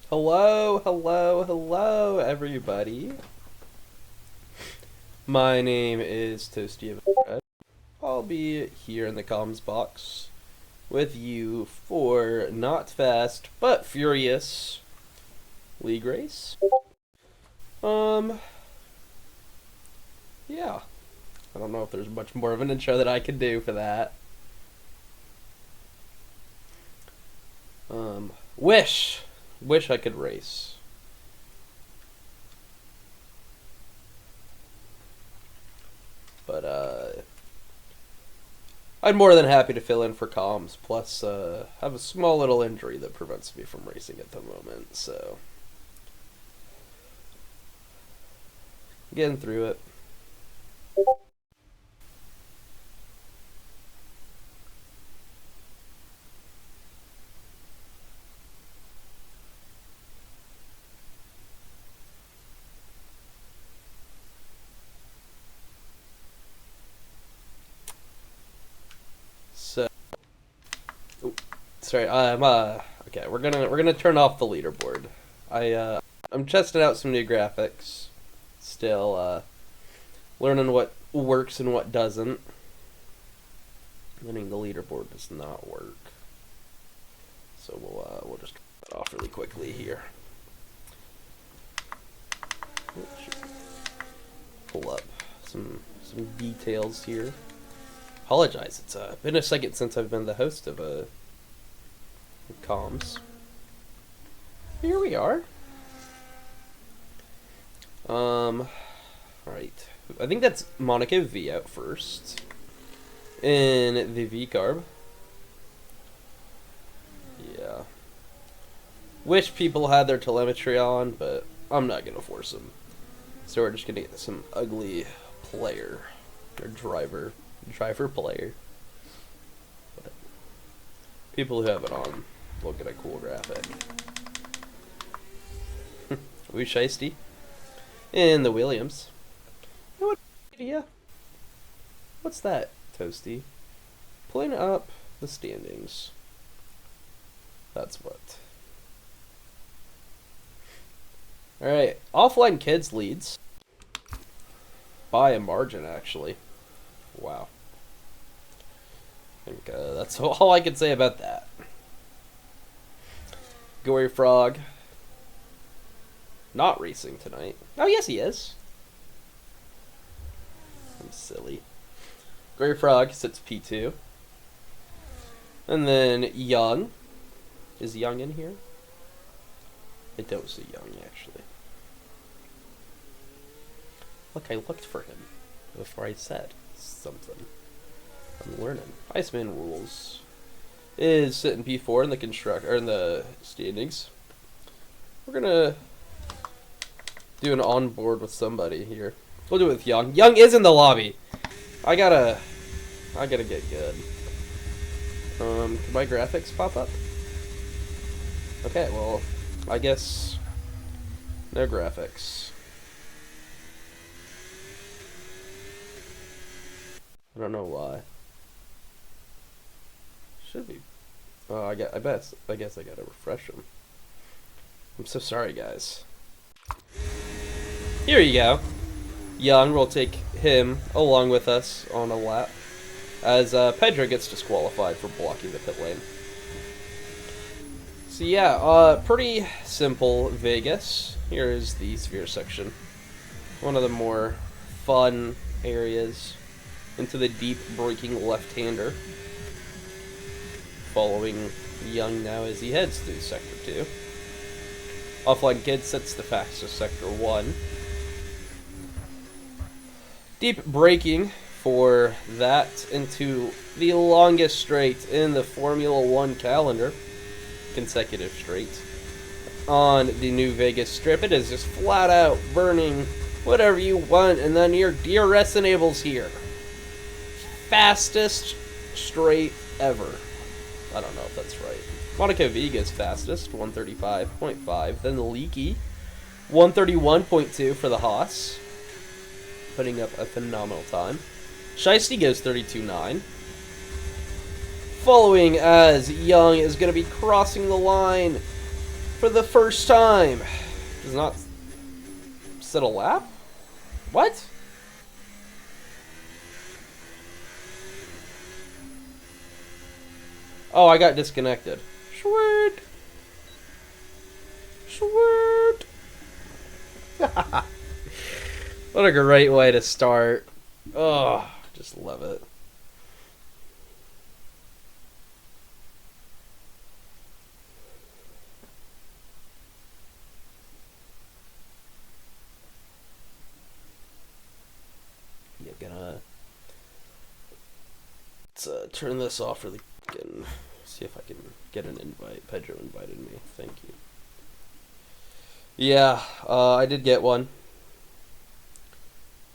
Hello, hello, hello, everybody. My name is Toasty. I'll be here in the comms box with you for not fast but furious league race. Yeah. I don't know if there's much more of an intro that I can do for that. Wish I could race. But, I'm more than happy to fill in for comms, plus, have a small little injury that prevents me from racing at the moment, so. Getting through it. So, sorry, okay, we're gonna turn off the leaderboard. I'm testing out some new graphics. Still, learning what works and what doesn't. Meaning the leaderboard does not work. So we'll just turn that off really quickly here. Pull up some details here. Apologize, it's been a second since I've been the host of comms. Here we are. Right. I think that's Monaco V out first. In the V carb. Yeah. Wish people had their telemetry on, but I'm not gonna force them. So we're just gonna get some ugly player or driver player. But people who have it on will get a cool graphic. We shiesty in the Williams. You know what idea? What's that, Toasty? Pulling up the standings. That's what. Alright, Offline Kids leads. By a margin, actually. Wow. I think that's all I can say about that. Gory Frog. Not racing tonight. Oh, yes, he is. I'm silly. Gory Frog sits P2. And then Young. Is Young in here? I don't see Young, actually. Look, I looked for him before I said something. I'm learning. Iceman Rules is sitting P4 in the in the standings. We're gonna do an onboard with somebody here. We'll do it with Young. Young is in the lobby. I gotta get good. Can my graphics pop up? Okay, well, I guess no graphics. I don't know why. Should be. Oh, I guess I gotta refresh them. I'm so sorry, guys. Here you go. Young will take him along with us on a lap, as Pedro gets disqualified for blocking the pit lane. So yeah, pretty simple Vegas. Here is the sphere section. One of the more fun areas. Into the deep braking left-hander. Following Young now as he heads through Sector 2. Offline Kid sets the fastest Sector 1. Deep braking for that into the longest straight in the Formula 1 calendar. Consecutive straight. On the New Vegas Strip, it is just flat out burning whatever you want, and then your DRS enables here. Fastest straight ever. I don't know if that's right. Monaco Vega's fastest, 135.5. Then the Leaky, 131.2 for the Haas. Putting up a phenomenal time. Shiesty goes 32.9. Following as Young is going to be crossing the line for the first time. Does not set a lap? What? Oh, I got disconnected. Sweet. Sweet. What a great way to start. Oh, just love it. Yeah, gonna turn this off really quick and see if I can get an invite. Pedro invited me. Thank you. Yeah, I did get one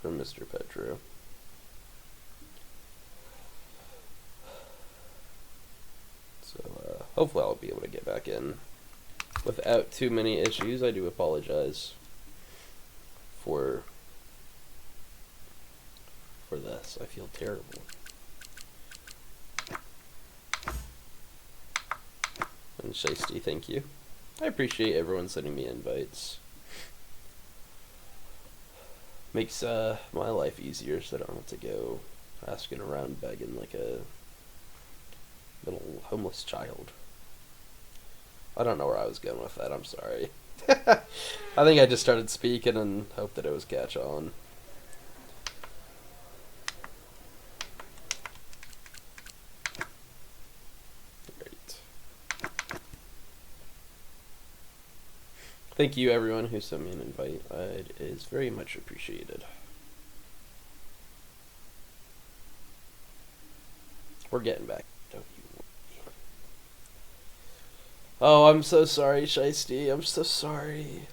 from Mr. Pedro. So hopefully I'll be able to get back in without too many issues. I do apologize for this. I feel terrible. And Shiesty, thank you. I appreciate everyone sending me invites. Makes my life easier so I don't have to go asking around begging like a little homeless child. I don't know where I was going with that, I'm sorry. I think I just started speaking and hoped that it was catch on. Great. Thank you everyone who sent me an invite. It is very much appreciated. We're getting back. Don't you worry. Oh, I'm so sorry, Shiesty. I'm so sorry.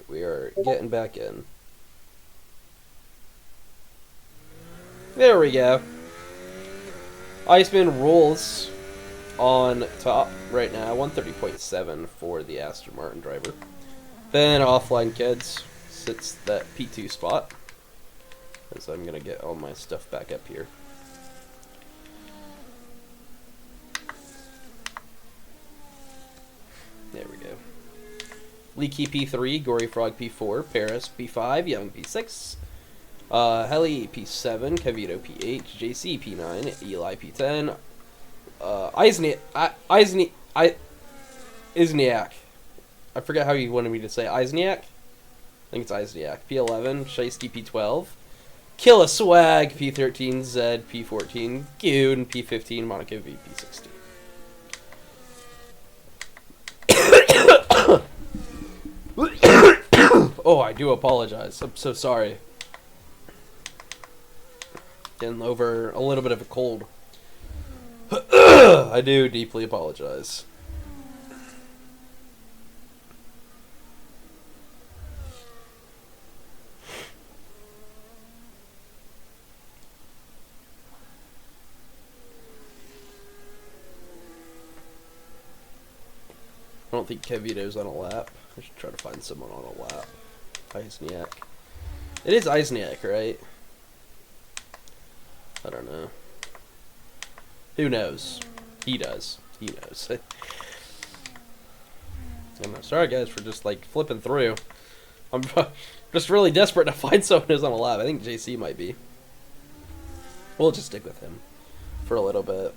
We are getting back in. There we go. Iceman rules on top right now. 130.7 for the Aston Martin driver. Then Offline Kids sits that P2 spot. As I'm going to get all my stuff back up here. There we go. Leaky P3, Gory Frog P4, Paris P5, Young P6, Heli P7, Kavito P8, JC P9, Eli P10, Isniak. I forget how you wanted me to say Isniak. I think it's Isniak. P11, Shiesty P12, Killa Swag P13, Zed P14, Goon P15, Monaco V P16. Oh, I do apologize. I'm so sorry. Getting over a little bit of a cold. I do deeply apologize. I don't think Kevito's on a lap. I should try to find someone on a lap. Isniak. It is Isniak, right? I don't know. Who knows? He does. He knows. I'm sorry, guys, for just like flipping through. I'm just really desperate to find someone who's on a lap. I think JC might be. We'll just stick with him for a little bit.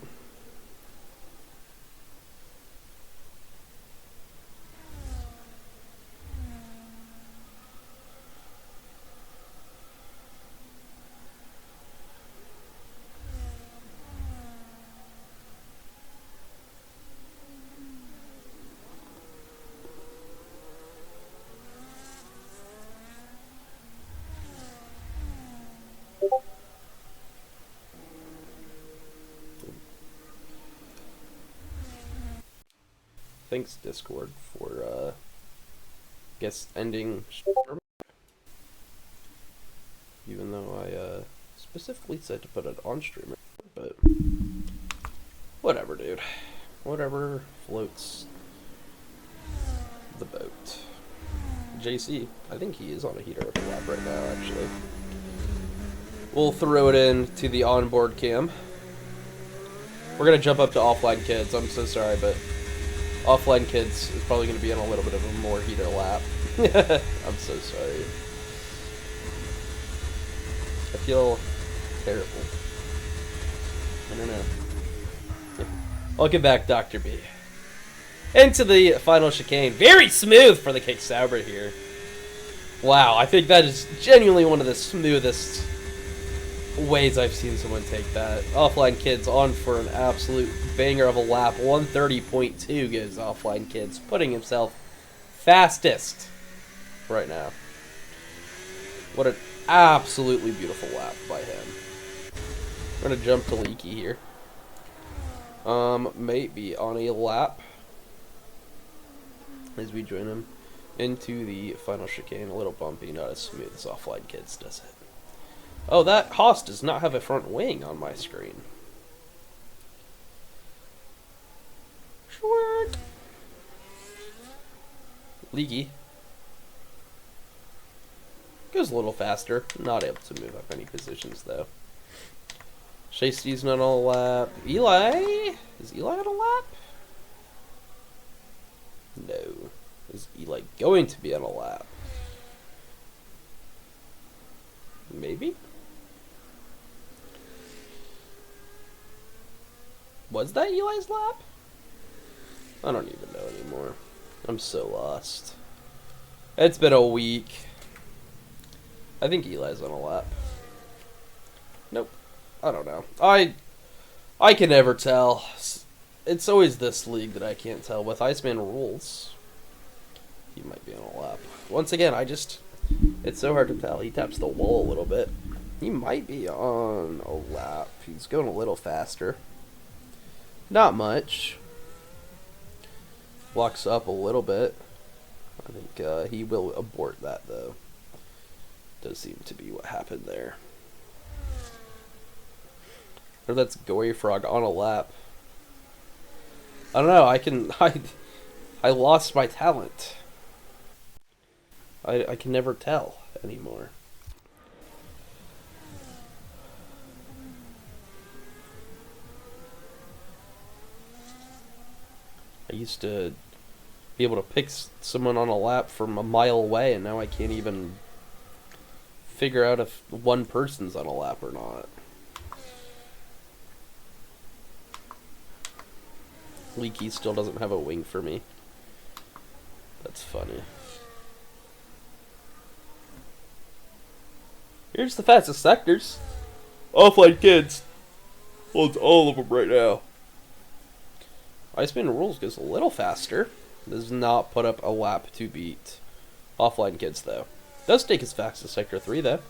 thanks Discord for guess ending even though I specifically said to put it on streamer, but whatever, dude. Whatever floats the boat. JC, I think he is on a heater of a lap right now, actually. We'll throw it in to the onboard cam. We're gonna jump up to offline kids. I'm so sorry, but offline kids is probably gonna be on a little bit of a more heater lap. I'm so sorry. I feel terrible. I don't know. Welcome back, Dr. B. Into the final chicane. Very smooth for the Kick Sauber here. Wow, I think that is genuinely one of the smoothest ways I've seen someone take that. Offline Kids on for an absolute banger of a lap. 130.2 gives Offline Kids, putting himself fastest right now. What an absolutely beautiful lap by him. We're gonna jump to Leaky here. Maybe on a lap as we join him into the final chicane. A little bumpy, not as smooth as Offline Kids does it. Oh, that Haas does not have a front wing on my screen. Short. Leaky goes a little faster. Not able to move up any positions though. Shasty's not on a lap. Eli? Is Eli on a lap? No. Is Eli going to be on a lap? Maybe? Was that Eli's lap? I don't even know anymore. I'm so lost. It's been a week. I think Eli's on a lap. Nope. I don't know. I can never tell. It's always this league that I can't tell. With Iceman rules, he might be on a lap. Once again, it's so hard to tell. He taps the wall a little bit. He might be on a lap. He's going a little faster. Not much. Walks up a little bit. I think he will abort that, though. Does seem to be what happened there. Or that's Gory Frog on a lap. I don't know, I lost my talent. I can never tell anymore. I used to be able to pick someone on a lap from a mile away, and now I can't even figure out if one person's on a lap or not. Leaky still doesn't have a wing for me. That's funny. Here's the fastest sectors. Offline Kids holds all of them right now. Iceman Rules goes a little faster. Does not put up a lap to beat Offline Kids, though. Does take his fastest Sector 3, though.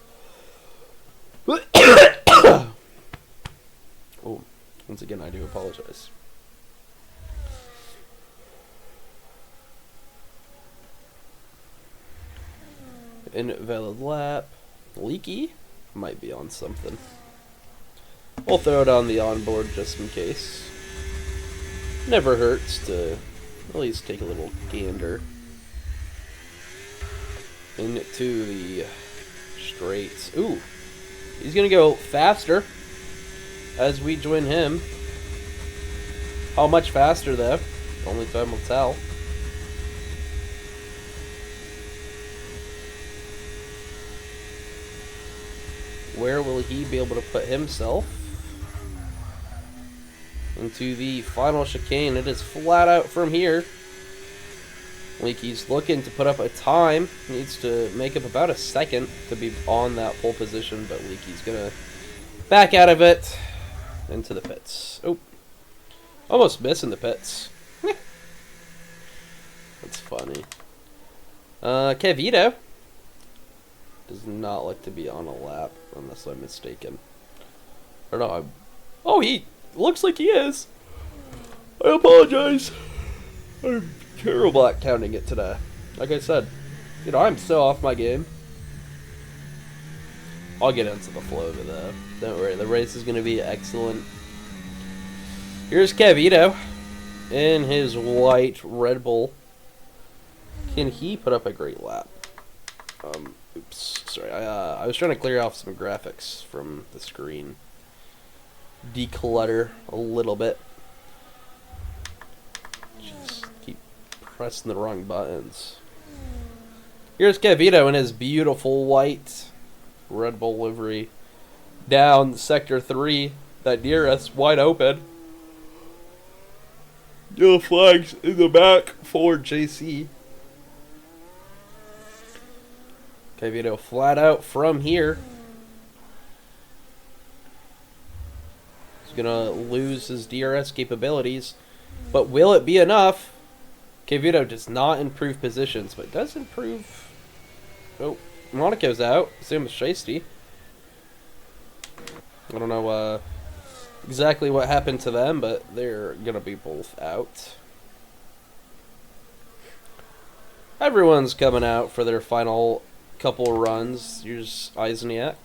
Oh, once again, I do apologize. Invalid lap. Leaky might be on something. We'll throw it on the onboard just in case. Never hurts to at least take a little gander into the straights. Ooh, he's gonna go faster as we join him. How much faster though? Only time will tell. Where will he be able to put himself? Into the final chicane. It is flat out from here. Leaky's looking to put up a time. Needs to make up about a second to be on that pole position, but Leaky's gonna back out of it into the pits. Oh, almost missing the pits. That's funny. Kevito does not look to be on a lap, unless I'm mistaken. Or no, oh, he looks like he is. I apologize. I'm terrible at counting it today. Like I said, I'm so off my game. I'll get into the flow of it though. Don't worry, the race is going to be excellent. Here's Kevito in his white Red Bull. Can he put up a great lap? Oops, sorry. I was trying to clear off some graphics from the screen. Declutter a little bit. Just keep pressing the wrong buttons. Here's Kevito in his beautiful white Red Bull livery. Down Sector 3, that near us, wide open. Yellow flags in the back for JC. Kevito flat out from here. He's gonna lose his DRS capabilities, but will it be enough? Kevito does not improve positions, but does improve. Oh, Monaco's out. Same with Shiesty. I don't know exactly what happened to them, but they're gonna be both out. Everyone's coming out for their final couple runs. Here's Eisniak.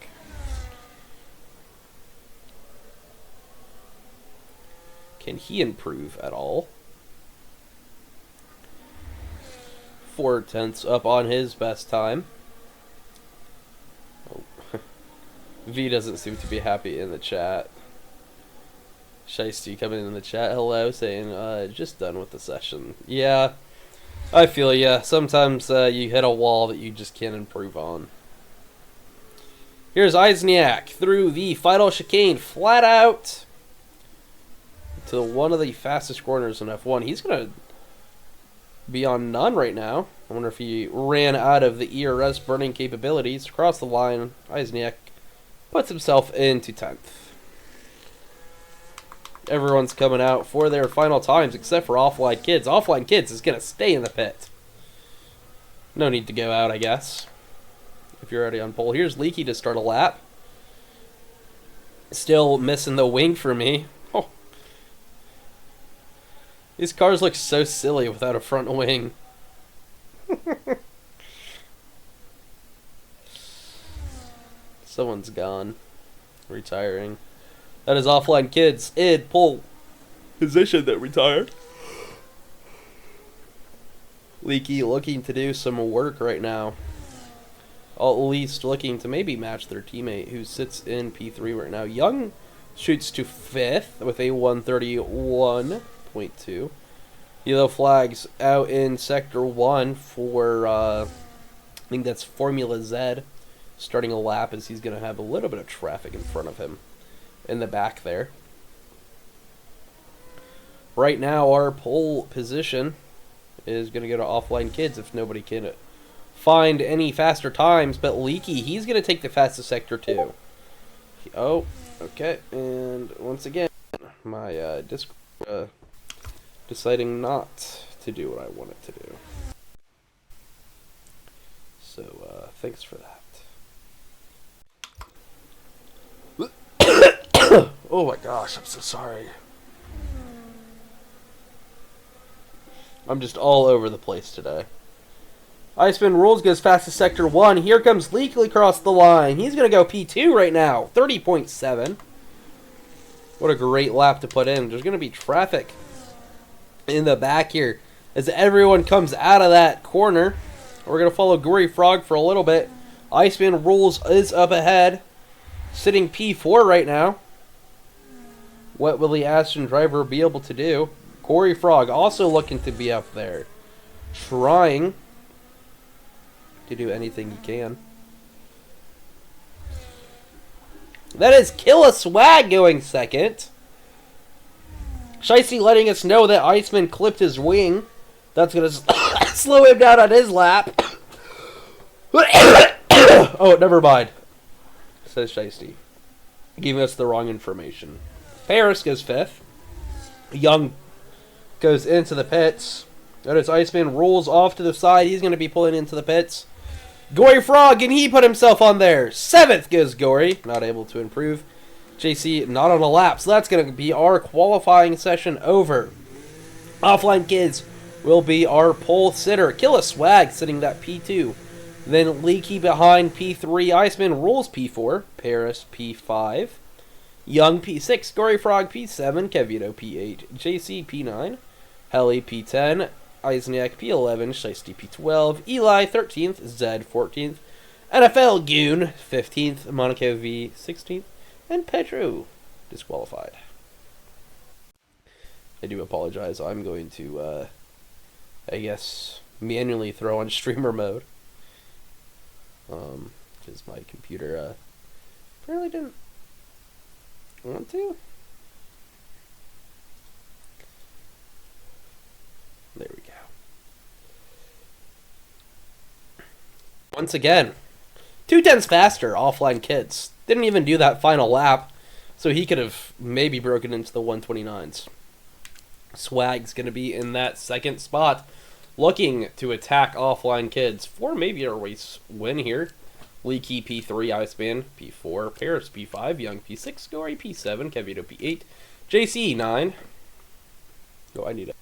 Can he improve at all? 4/10 up on his best time. Oh. V doesn't seem to be happy in the chat. Shiesty coming in the chat, hello, saying, just done with the session. Yeah, I feel ya. Sometimes you hit a wall that you just can't improve on. Here's Eisniak through the final chicane, flat out to one of the fastest corners in F1. He's going to be on none right now. I wonder if he ran out of the ERS burning capabilities. Across the line, Eisniak puts himself into 10th. Everyone's coming out for their final times except for Offline Kids. Offline Kids is going to stay in the pit. No need to go out, I guess, if you're already on pole. Here's Leaky to start a lap. Still missing the wing for me. Oh. These cars look so silly without a front wing. Someone's gone. Retiring. That is Offline Kids in pole position that retired. Leaky looking to do some work right now. At least looking to maybe match their teammate who sits in P3 right now. Young shoots to 5th with a 131.2. Yellow flags out in Sector 1 for, I think that's Formula Z, starting a lap as he's going to have a little bit of traffic in front of him in the back there. Right now, our pole position is going to go to Offline Kids if nobody can find any faster times, but Leaky, he's going to take the fastest Sector 2. Oh, okay, and once again, my Discord deciding not to do what I want it to do. So, thanks for that. Oh my gosh, I'm so sorry. I'm just all over the place today. Iceman Rules goes fast to Sector 1. Here comes Leaky across the line. He's going to go P2 right now. 30.7. What a great lap to put in. There's going to be traffic in the back here as everyone comes out of that corner. We're going to follow Gory Frog for a little bit. Iceman Rules is up ahead, sitting P4 right now. What will the Aston driver be able to do? Gory Frog also looking to be up there, trying to do anything he can. That is Killa Swag going second. Shiesty letting us know that Iceman clipped his wing. That's going to slow him down on his lap. Oh, never mind, says Shiesty, giving us the wrong information. Paris goes 5th. Young goes into the pits. Notice Iceman rolls off to the side. He's going to be pulling into the pits. Gory Frog, and he put himself on there. 7th goes Gory. Not able to improve. JC not on a lap. So that's going to be our qualifying session over. Offline Kids will be our pole sitter. Killa Swag sitting that P2. Then Leaky behind P3. Iceman Rules P4. Paris P5. Young P6. Gory Frog P7. Kevito P8. JC P9. Heli P10. Eisniak P11. Shiesty P12. Eli 13th. Zed 14th. NFL Goon 15th. Monaco V 16th. And Pedro disqualified. I do apologize. I'm going to, I guess, manually throw on streamer mode. Because my computer, apparently didn't want to. There we go. Once again, 2/10 faster, offline kids. Didn't even do that final lap, so he could have maybe broken into the 129s. Swag's going to be in that second spot, looking to attack offline kids for maybe a race win here. Leaky P3, Iceman P4, Paris P5, Young P6, Gory P7, Kevito P8, JC 9. Oh, I need it.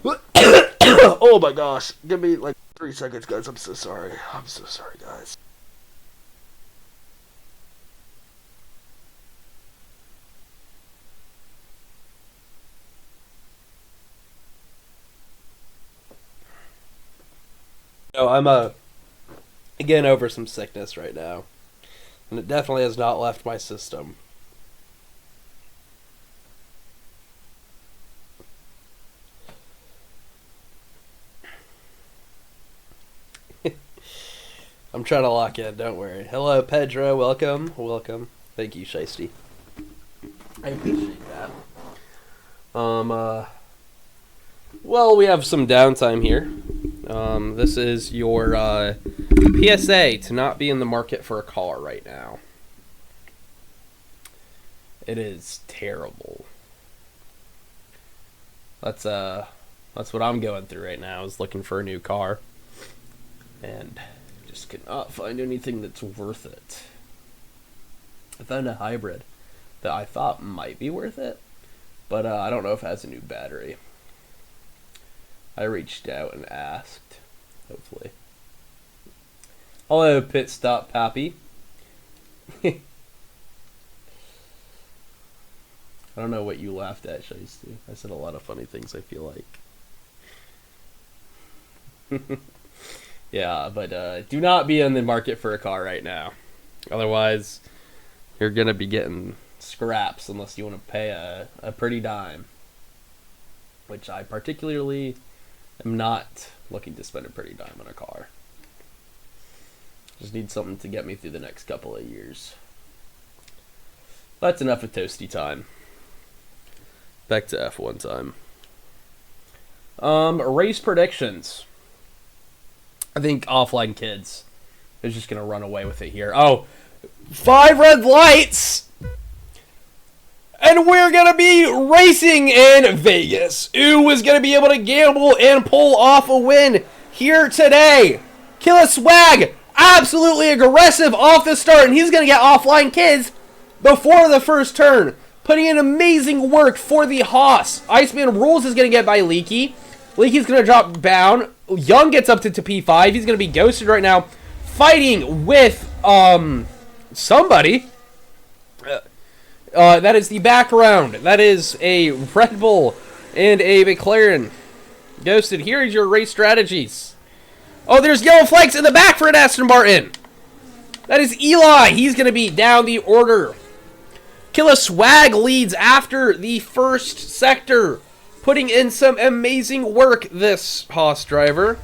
Oh my gosh. Give me like 3 seconds, guys. I'm so sorry. I'm so sorry, guys. No, I'm again over some sickness right now. And it definitely has not left my system. I'm trying to lock in, don't worry. Hello, Pedro. Welcome. Welcome. Thank you, Shiesty. I appreciate that. Well, we have some downtime here. This is your PSA to not be in the market for a car right now. It is terrible. That's what I'm going through right now, is looking for a new car. And just cannot find anything that's worth it. I found a hybrid that I thought might be worth it, but I don't know if it has a new battery. I reached out and asked, hopefully. Hello, Pit Stop Pappy. I don't know what you laughed at, Shiesty. I said a lot of funny things, I feel like. Yeah, but do not be in the market for a car right now. Otherwise, you're going to be getting scraps unless you want to pay a pretty dime. Which I particularly am not looking to spend a pretty dime on a car. Just need something to get me through the next couple of years. That's enough of toasty time. Back to F1 time. Race predictions. I think offline kids is just going to run away with it here. Oh, 5 red lights! And we're going to be racing in Vegas. Who is going to be able to gamble and pull off a win here today? Killa Swag, absolutely aggressive off the start, and he's going to get offline kids before the first turn. Putting in amazing work for the Haas. Iceman Rules is going to get by Leaky. Leaky's going to drop down. Young gets up to P5. He's going to be ghosted right now. Fighting with somebody. That is the background. That is a Red Bull and a McLaren. Ghosted. Here is your race strategies. Oh, there's yellow flags in the back for an Aston Martin. That is Eli. He's going to be down the order. Killa Swag leads after the first sector. Putting in some amazing work, this Haas driver.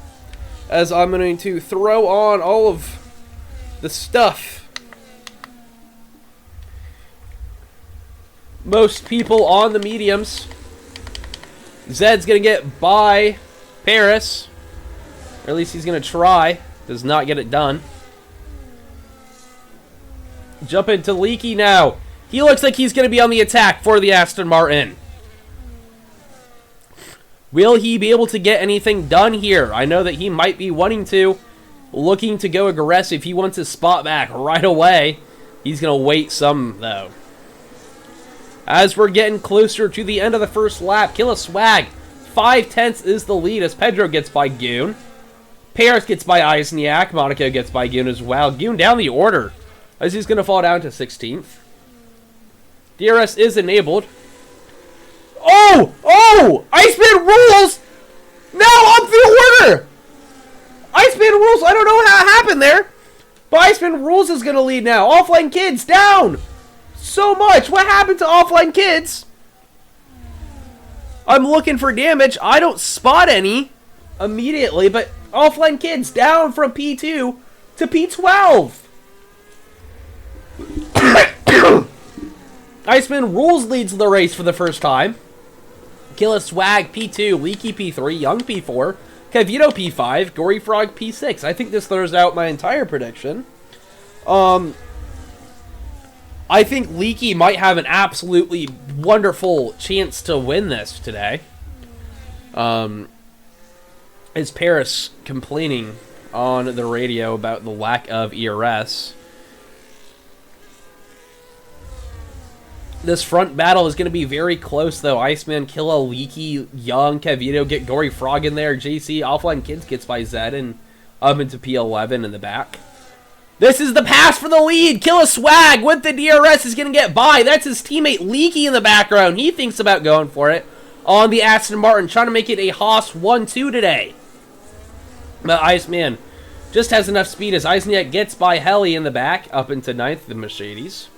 As I'm going to throw on all of the stuff. Most people on the mediums. Zed's going to get by Paris. Or at least he's going to try. Does not get it done. Jump into Leaky now. He looks like he's going to be on the attack for the Aston Martin. Will he be able to get anything done here? I know that he might be wanting to. Looking to go aggressive. He wants his spot back right away. He's going to wait some, though. As we're getting closer to the end of the first lap, Killa Swag, 5/10 is the lead as Pedro gets by Goon. Paris gets by Eisniak. Monaco gets by Goon as well. Goon down the order as he's going to fall down to 16th. DRS is enabled. Oh! Oh! Iceman rules! Now up the order! Iceman rules, I don't know how it happened there. But Iceman rules is going to lead now. Offline Kids down! So much. What happened to Offline Kids? I'm looking for damage. I don't spot any immediately, but Offline Kids down from P2 to P12. Iceman Rules leads the race for the first time. Killa Swag P2, Leaky P3, Young P4, Cavito P5, Gory Frog P6. I think this throws out my entire prediction. I think Leaky might have an absolutely wonderful chance to win this today. Is Paris complaining on the radio about the lack of ERS? This front battle is going to be very close, though. Iceman, Killa, Leaky, Young, Cavito get Gory Frog in there. JC, Offline Kids gets by Zed and up into P11 in the back. This is the pass for the lead. Killa Swag with the DRS is going to get by. That's his teammate Leaky in the background. He thinks about going for it on the Aston Martin, trying to make it a Haas 1-2 today. But Iceman just has enough speed as Eisniak gets by Helly in the back, up into 9th, the Mercedes.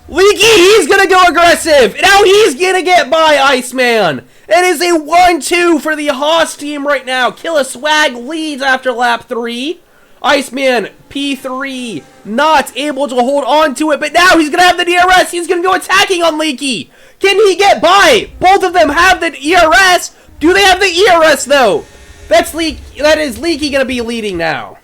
Leaky, he's going to go aggressive. Now he's going to get by Iceman. It is a 1-2 for the Haas team right now. Killa Swag leads after lap 3. Iceman, P3, not able to hold on to it, but now he's going to have the DRS. He's going to go attacking on Leaky. Can he get by? Both of them have the ERS. Do they have the ERS, though? That is Leaky going to be leading now.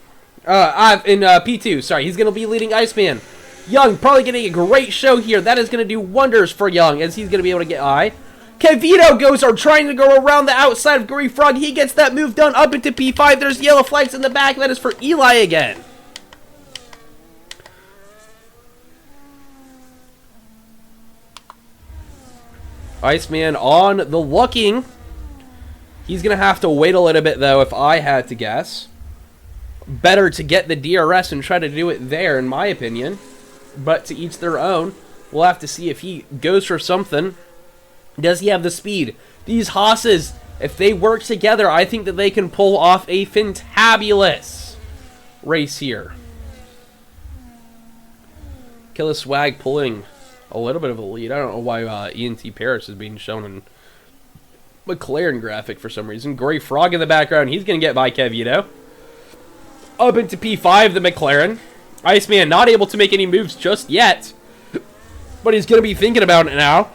In P2, sorry. He's going to be leading Iceman. Young probably getting a great show here. That is going to do wonders for Young as he's going to be able to get I. Cavito goes are trying to go around the outside of Gory Frog. He gets that move done up into P5. There's yellow flags in the back. That is for Eli again. Iceman on the looking. He's going to have to wait a little bit, though, if I had to guess. Better to get the DRS and try to do it there, in my opinion. But to each their own. We'll have to see if he goes for something. Does he have the speed? These Haas's, if they work together, I think that they can pull off a fantabulous race here. Killa Swag pulling a little bit of a lead. I don't know why ENT Paris is being shown in McLaren graphic for some reason. Gory Frog in the background. He's going to get by Cavito. Up into P5, the McLaren. Iceman not able to make any moves just yet. But he's going to be thinking about it now.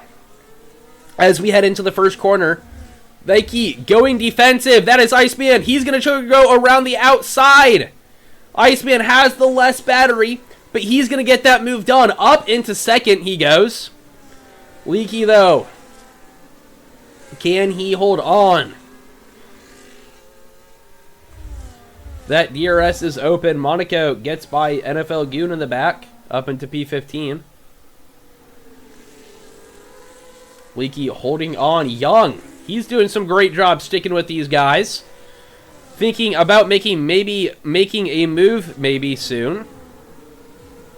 As we head into the first corner. They keep going defensive. That is Iceman. He's going to try to go around the outside. Iceman has the less battery. But he's going to get that move done. Up into second he goes. Leaky, though. Can he hold on? That DRS is open. Monaco gets by NFL Goon in the back. Up into P15. Leaky holding on. Young. He's doing some great job sticking with these guys. Thinking about making a move maybe soon.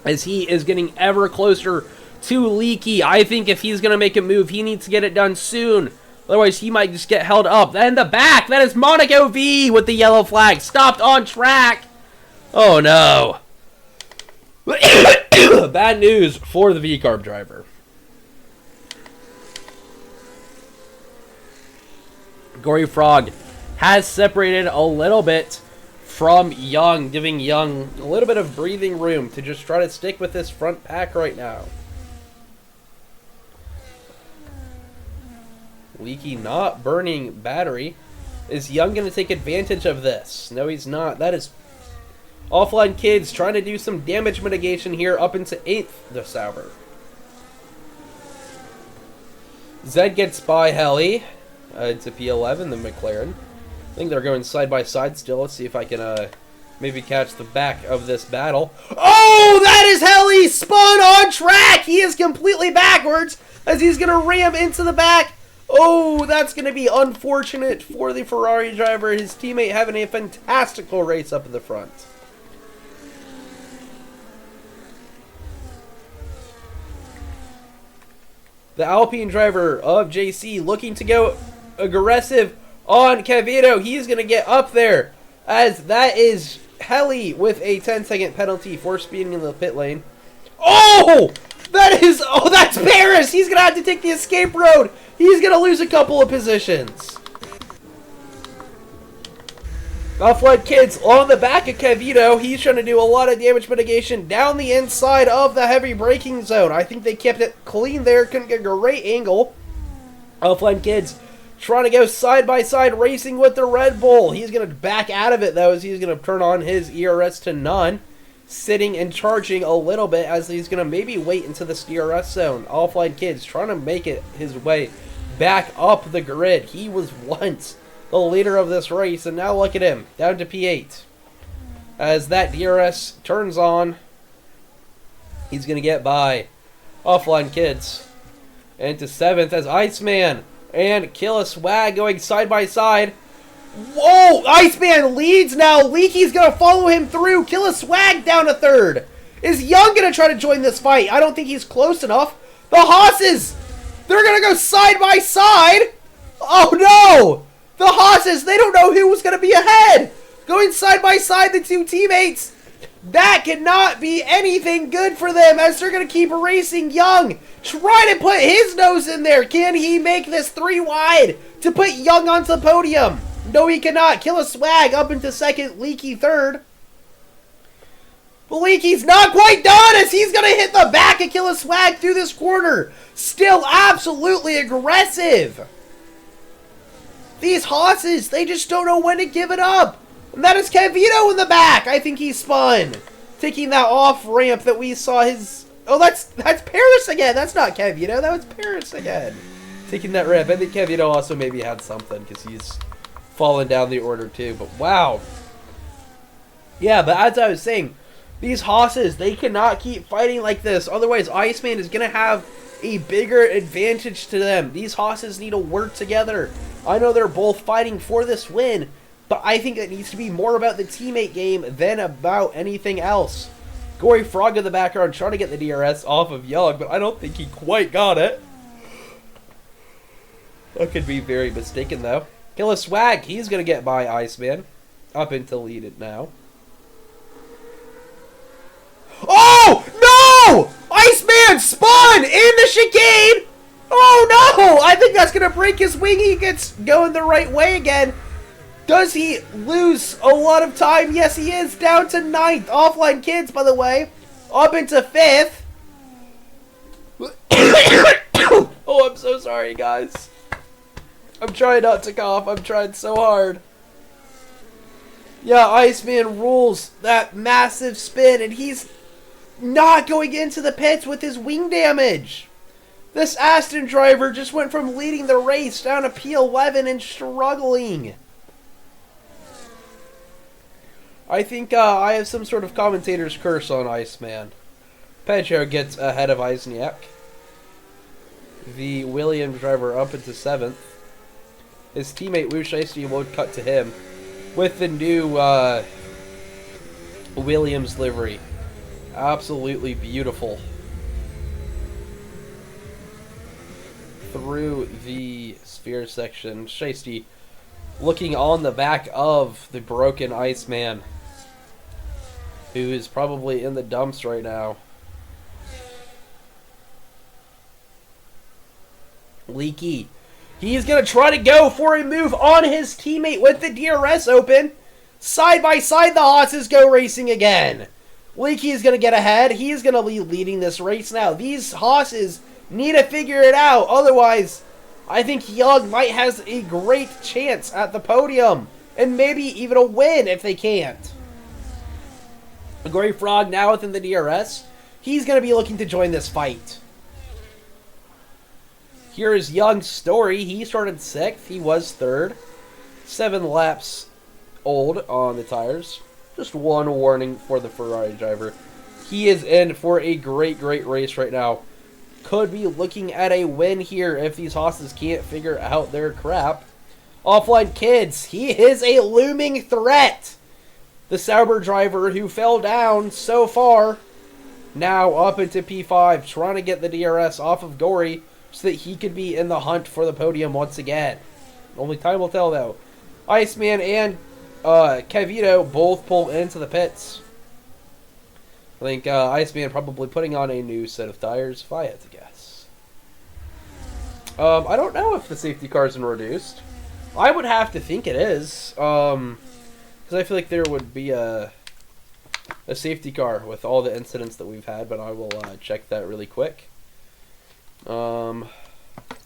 As he is getting ever closer to Leaky. I think if he's going to make a move, he needs to get it done soon. Otherwise, he might just get held up. Then the back. That is Monaco V with the yellow flag. Stopped on track. Oh, no. Bad news for the V-Carb driver. Gory Frog has separated a little bit from Young, giving Young a little bit of breathing room to just try to stick with this front pack right now. Leaky not burning battery. Is Young going to take advantage of this? No, he's not. That is Offline Kids trying to do some damage mitigation here up into 8th this hour. Zed gets by Helly. It's a P11, the McLaren. I think they're going side by side still. Let's see if I can maybe catch the back of this battle. Oh, that is hell! He spun on track! He is completely backwards as he's going to ram into the back. Oh, that's going to be unfortunate for the Ferrari driver. His teammate having a fantastical race up in the front. The Alpine driver of JC looking to go aggressive on Cavito. He's going to get up there as that is Helly with a 10-second penalty for speeding in the pit lane. Oh! That's Paris! He's going to have to take the escape road. He's going to lose a couple of positions. Off-Road Kids on the back of Cavito. He's trying to do a lot of damage mitigation down the inside of the heavy braking zone. I think they kept it clean there. Couldn't get a great angle. Offline Kids trying to go side by side racing with the Red Bull. He's going to back out of it though as he's going to turn on his ERS to none. Sitting and charging a little bit as he's going to maybe wait into the DRS zone. Offline Kids trying to make it his way back up the grid. He was once the leader of this race, and now look at him, down to P8. As that DRS turns on, he's going to get by Offline Kids. Into 7th as Iceman and Killa Swag going side by side. Whoa! Iceman leads now. Leaky's going to follow him through. Killa Swag down to 3rd. Is Young going to try to join this fight? I don't think he's close enough. The Haas's, they're going to go side by side. Oh no! The Haas's, they don't know who was going to be ahead. Going side by side, the two teammates. That cannot be anything good for them as they're going to keep racing. Young try to put his nose in there. Can he make this 3 wide to put Young onto the podium? No, he cannot. Killa Swag up into 2nd, Leaky 3rd. But Leaky's not quite done as he's going to hit the back of Killa Swag through this corner. Still absolutely aggressive. These Haas's, they just don't know when to give it up. And that is Cavito in the back. I think he spun. Taking that off ramp that we saw his... Oh, that's Paris again. That's not Cavito. That was Paris again. Taking that ramp. I think Cavito also maybe had something because he's fallen down the order too. But wow. Yeah, but as I was saying, these Haas's, they cannot keep fighting like this. Otherwise, Iceman is going to have a bigger advantage to them. These Haas's need to work together. I know they're both fighting for this win, but I think it needs to be more about the teammate game than about anything else. Gory Frog in the background trying to get the DRS off of Young, but I don't think he quite got it. That could be very mistaken, though. Killa Swag, he's going to get by Iceman. Up into lead it now. Oh, no! Iceman spun in the chicane! Oh, no! I think that's going to break his wing. He gets going the right way again. Does he lose a lot of time? Yes, he is. Down to 9th. Offline Kids, by the way. Up into 5th. Oh, I'm so sorry, guys. I'm trying not to cough. I'm trying so hard. Yeah, Iceman rules that massive spin, and he's not going into the pits with his wing damage. This Aston driver just went from leading the race down to P11 and struggling. I think I have some sort of commentator's curse on Iceman. Pedro gets ahead of Eisniak. The Williams driver up into 7th. His teammate Wu Shiesty won't cut to him with the new Williams livery. Absolutely beautiful. Through the sphere section, Shiesty looking on the back of the broken Iceman, who is probably in the dumps right now. Leaky. He's going to try to go for a move on his teammate with the DRS open. Side by side, the Haas's go racing again. Leaky is going to get ahead. He's going to be leading this race now. These Haas's need to figure it out. Otherwise, I think Young might has a great chance at the podium. And maybe even a win if they can't. Gory Frog now within the DRS. He's going to be looking to join this fight. Here is Young's story. He started 6th. He was 3rd. 7 laps old on the tires. just one warning for the Ferrari driver. He is in for a great race right now. Could be looking at a win here if these Hosses can't figure out their crap. Offline Kids, he is a looming threat. The Sauber driver who fell down so far, now up into P5, trying to get the DRS off of Gory so that he could be in the hunt for the podium once again. Only time will tell, though. Iceman and Kevito both pull into the pits. I think Iceman probably putting on a new set of tires, if I had to guess. I don't know if the safety car's been reduced. I would have to think it is. Because I feel like there would be a safety car with all the incidents that we've had, but I will check that really quick. That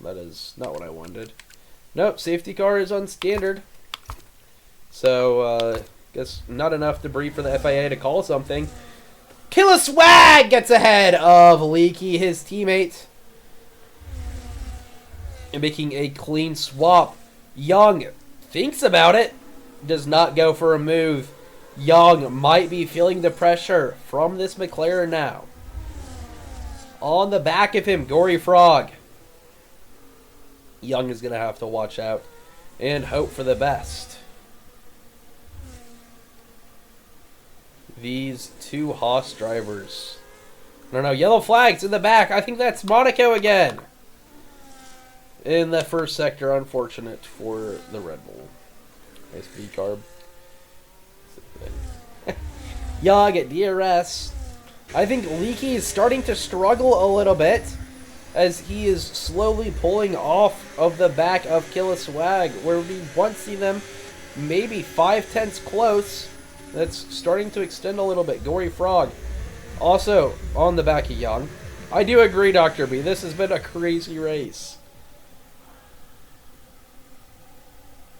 is not what I wanted. Nope, safety car is on standard. So, guess not enough debris for the FIA to call something. Killer Swag gets ahead of Leaky, his teammate. And making a clean swap. Young thinks about it. Does not go for a move. Young might be feeling the pressure from this McLaren now. On the back of him, Gory Frog. Young is going to have to watch out and hope for the best. These two Haas drivers. I don't know, yellow flags in the back. I think that's Monaco again. In the first sector, unfortunate for the Red Bull. Nice V-carb. Young at DRS. I think Leaky is starting to struggle a little bit as he is slowly pulling off of the back of Killer Swag, where we once see them maybe 5/10 close. That's starting to extend a little bit. Gory Frog also on the back of Young. I do agree, Dr. B. This has been a crazy race.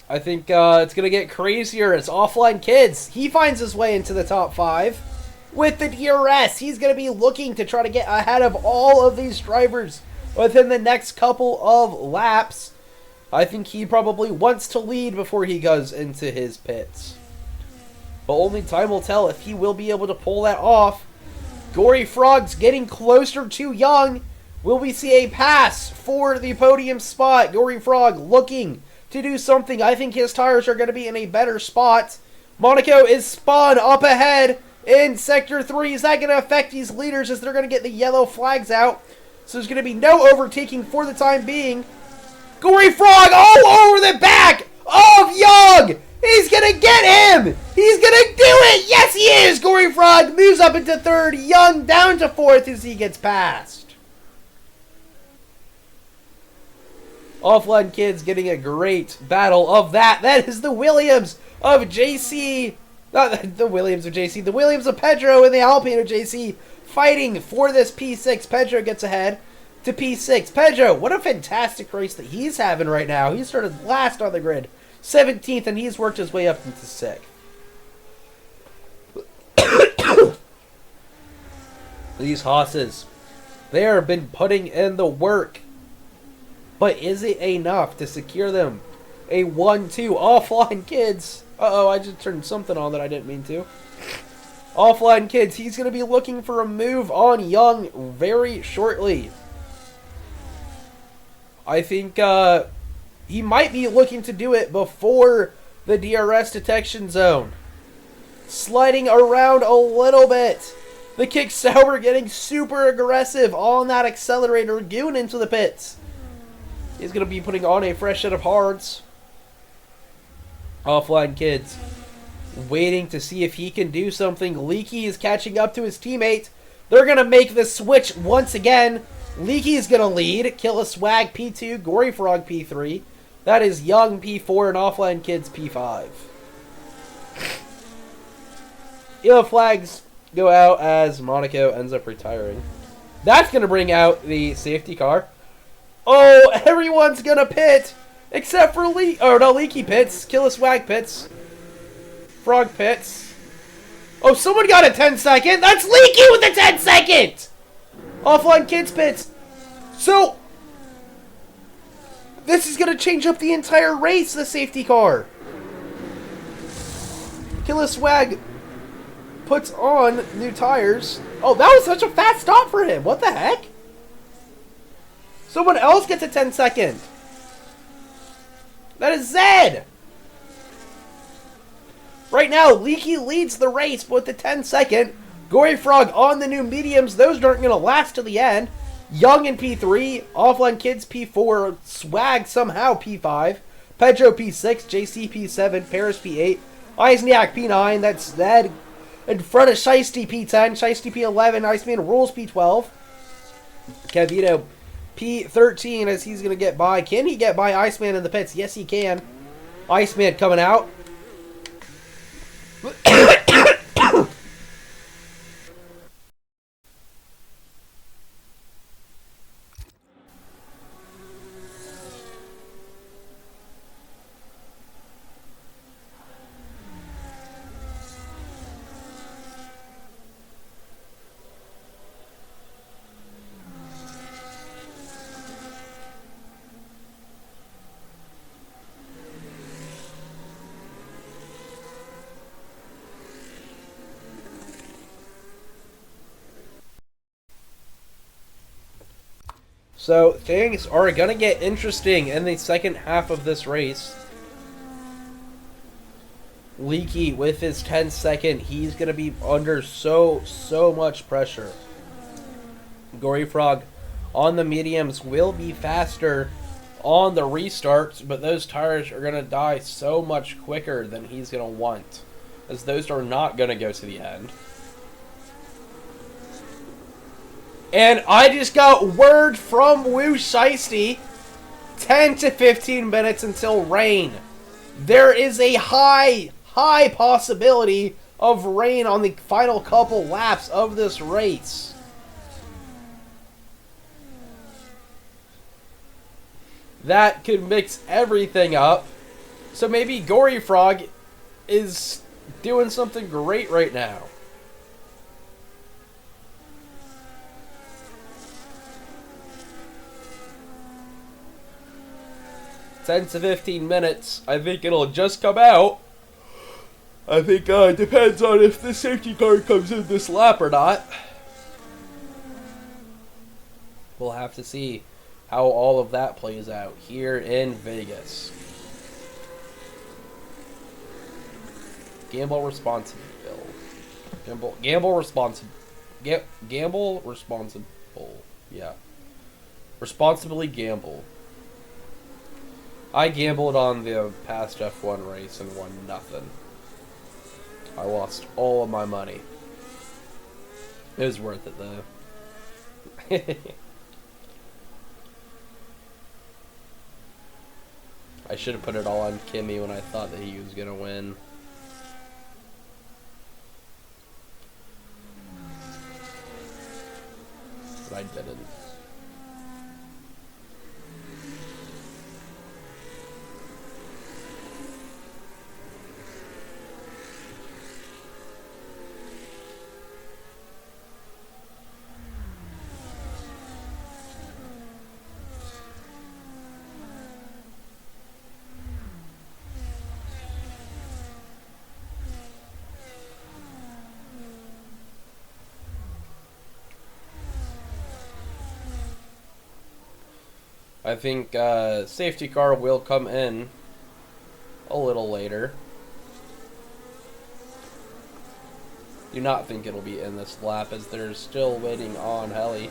I think it's going to get crazier as Offline Kids. He finds his way into the top 5 with the DRS. He's going to be looking to try to get ahead of all of these drivers within the next couple of laps. I think he probably wants to lead before he goes into his pits. But only time will tell if he will be able to pull that off. Gory Frog's getting closer to Young. Will we see a pass for the podium spot? Gory Frog looking to do something. I think his tires are going to be in a better spot. Monaco is spun up ahead in Sector 3. Is that going to affect these leaders as they're going to get the yellow flags out? So there's going to be no overtaking for the time being. Gory Frog all over the back of Young. He's going to get him. He's going to do it. Yes, he is. Gory Frog moves up into 3rd. Young down to 4th as he gets passed. Offline Kids getting a great battle of that. That is the Williams of JC. Not the Williams of JC. The Williams of Pedro and the Alpine of JC fighting for this P6. Pedro gets ahead to P6. Pedro, what a fantastic race that he's having right now. He started last on the grid. 17th, and he's worked his way up into 6th. These Hosses, they have been putting in the work. But is it enough to secure them a 1-2? Offline Kids. Uh-oh, I just turned something on that I didn't mean to. Offline Kids, he's going to be looking for a move on Young very shortly. I think he might be looking to do it before the DRS detection zone. Sliding around a little bit. The Kick Sauber getting super aggressive on that accelerator, going into the pits. He's going to be putting on a fresh set of hards. Offline Kids waiting to see if he can do something. Leaky is catching up to his teammate. They're going to make the switch once again. Leaky is going to lead. Kill a Swag P2, Gory Frog P3. That is Young P4 and Offline Kids P5. Yellow flags go out as Monaco ends up retiring. That's going to bring out the safety car. Oh, everyone's going to pit except for Leaky pits. Kill a Swag pits. Frog pits. Oh, someone got a 10-second. That's Leaky with the 10-second. Offline Kids pits. So, this is going to change up the entire race, the safety car. Kill a Swag puts on new tires. Oh, that was such a fast stop for him. What the heck? Someone else gets a 10-second. That is Zed. Right now, Leaky leads the race with the 10-second. Gory Frog on the new mediums. Those aren't going to last to the end. Young in P3. Offline Kids P4. Swag somehow P5. Pedro P6. JC P7. Paris P8. Eisniak P9. That's Zed. In front of Shiesty P10. Shiesty P11. Iceman Rules P12. Cavito P13 as he's going to get by. Can he get by Iceman in the pits? Yes, he can. Iceman coming out. So, things are going to get interesting in the second half of this race. Leaky with his 10-second, he's going to be under so much pressure. Gory Frog on the mediums will be faster on the restarts, but those tires are going to die so much quicker than he's going to want, as those are not going to go to the end. And I just got word from Woo Shiesty, 10 to 15 minutes until rain. There is a high possibility of rain on the final couple laps of this race. That could mix everything up. So maybe Gory Frog is doing something great right now. $10 to 15 minutes. I think it'll just come out. I think it depends on if the safety car comes in this lap or not. We'll have to see how all of that plays out here in Vegas. Gamble responsibly, Bill. Gamble responsible. Gamble responsible. Yeah. Responsibly gamble. I gambled on the past F1 race and won nothing. I lost all of my money. It was worth it, though. I should have put it all on Kimmy when I thought that he was going to win. But I didn't. I think safety car will come in a little later. Do not think it'll be in this lap, as they're still waiting on Heli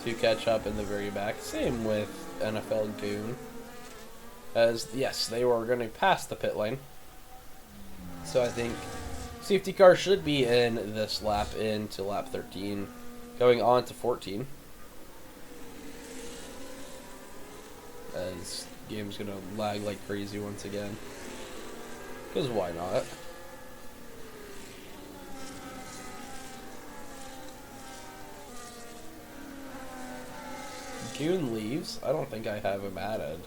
to catch up in the very back. Same with NFL Goon. As, yes, they were going to pass the pit lane. So I think safety car should be in this lap into lap 13, going on to 14. As game's gonna lag like crazy once again. Because why not? Goon leaves. I don't think I have him added.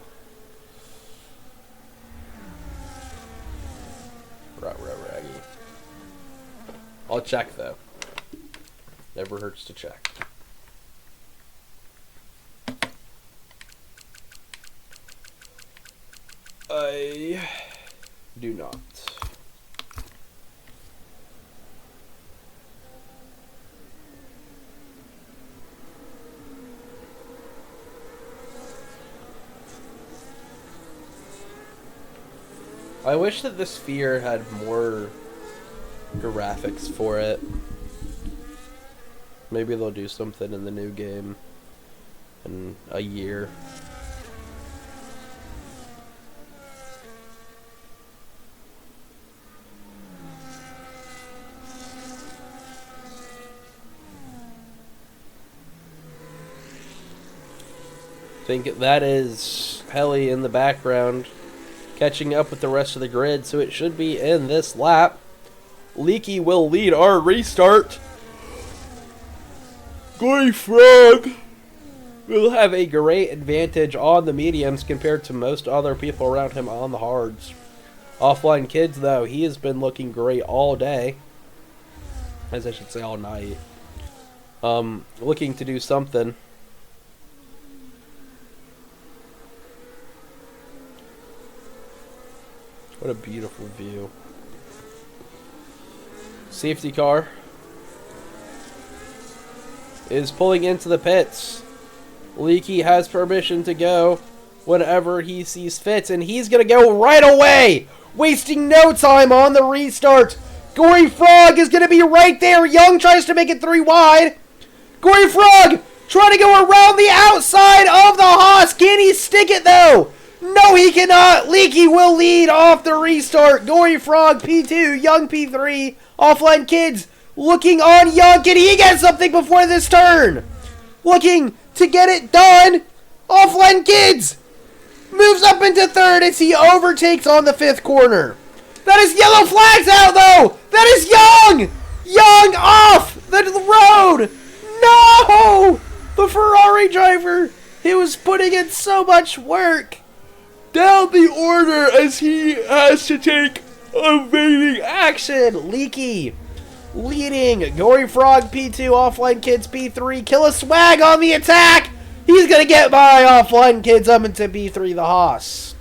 Raggy. I'll check though. Never hurts to check. I do not. I wish that the Sphere had more graphics for it. Maybe they'll do something in the new game in a year. I think that is Helly in the background, catching up with the rest of the grid, so it should be in this lap. Leaky will lead our restart. Gory Frog will have a great advantage on the mediums compared to most other people around him on the hards. Offline Kids, though, he has been looking great all day. As I should say, all night. Looking to do something. What a beautiful view. Safety car is pulling into the pits. Leaky has permission to go whenever he sees fit, and he's going to go right away, wasting no time on the restart. Gory Frog is going to be right there. Young tries to make it 3 wide. Gory Frog trying to go around the outside of the Haas. Can he stick it, though? No, he cannot. Leaky will lead off the restart. Gory Frog P2, Young P3. Offline Kids looking on Young. Can he get something before this turn? Looking to get it done. Offline Kids moves up into third as he overtakes on the 5th corner. That is yellow flags out, though. That is Young. Young off the road. No! The Ferrari driver, he was putting in so much work down the order as he has to take evading action. Leaky leading. Gory Frog P2, Offline Kids P3. Killer Swag on the attack. He's going to get by Offline Kids up into P3, the Haas.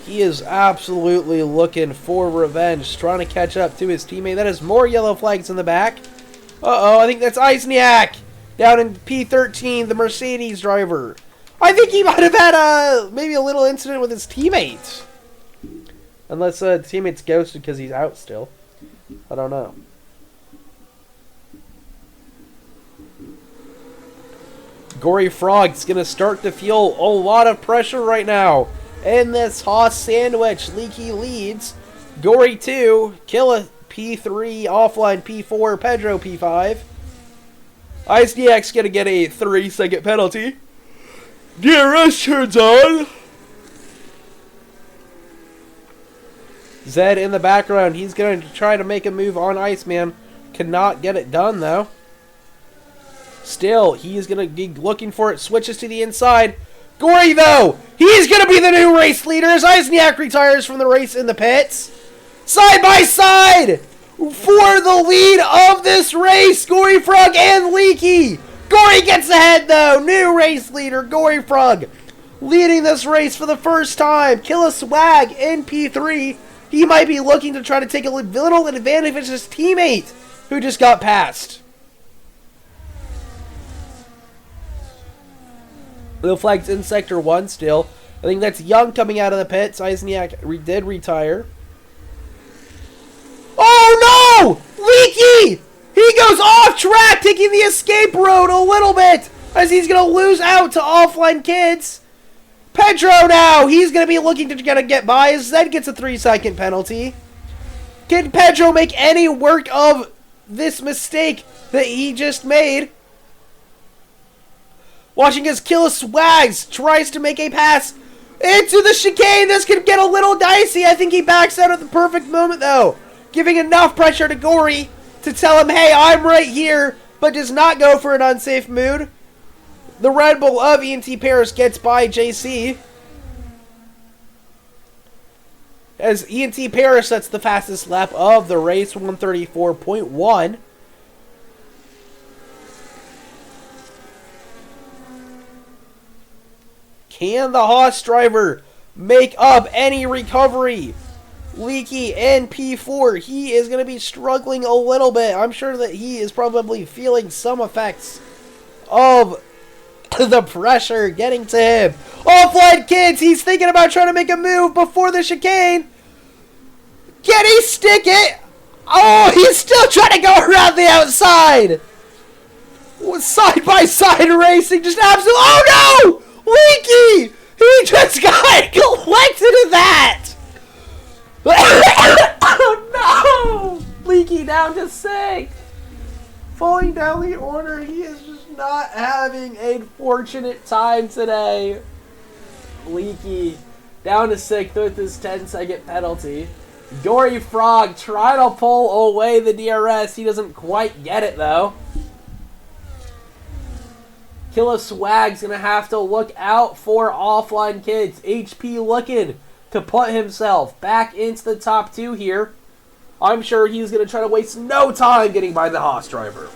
He is absolutely looking for revenge, trying to catch up to his teammate. That is more yellow flags in the back. Uh-oh, I think that's Eisniak down in P13, the Mercedes driver. I think he might have had maybe a little incident with his teammates. Unless the teammate's ghosted because he's out still. I don't know. Gory Frog's going to start to feel a lot of pressure right now in this Haas sandwich. Leaky leads. Gory 2, Killa P3, Offline P4, Pedro P5. ISDX going to get a 3-second penalty. DRS turns on. Zed in the background. He's going to try to make a move on Iceman. Cannot get it done, though. Still, he is going to be looking for it. Switches to the inside. Gory, though. He's going to be the new race leader as Eisniak retires from the race in the pits. Side by side for the lead of this race. Gory Frog and Leaky. Gory gets ahead, though. New race leader, Gory Frog, leading this race for the first time. Killa Swag in P3. He might be looking to try to take a little advantage of his teammate, who just got passed. Little flags in Sector 1 still. I think that's Young coming out of the pits. Eisniak did retire. Oh, no! Leaky! He goes off track, taking the escape road a little bit, as he's going to lose out to Offline Kids. Pedro now, he's going to be looking to get by, as Zed gets a 3-second penalty. Can Pedro make any work of this mistake that he just made? Watching as Killa Swags tries to make a pass into the chicane. This could get a little dicey. I think he backs out at the perfect moment, though, giving enough pressure to Gory to tell him, hey, I'm right here, but does not go for an unsafe mood. The Red Bull of ENT Paris gets by JC. As ENT Paris sets the fastest lap of the race, 134.1. Can the Haas driver make up any recovery? Leaky in P4. He is going to be struggling a little bit. I'm sure that he is probably feeling some effects of The pressure getting to him. Offline Kids, he's thinking about trying to make a move before the chicane. Can he stick it? Oh, he's still trying to go around the outside. Side by side racing, just absolute. Oh no! Leaky! He just got collected in that! Oh no! Leaky down to 6. Falling down the order, he is just not having a fortunate time today. Leaky down to 6th with his 10-second penalty. Gory Frog trying to pull away the DRS. He doesn't quite get it though. Killa Swag's going to have to look out for Offline Kids. HP looking to put himself back into the top 2 here. I'm sure he's going to try to waste no time getting by the Haas driver.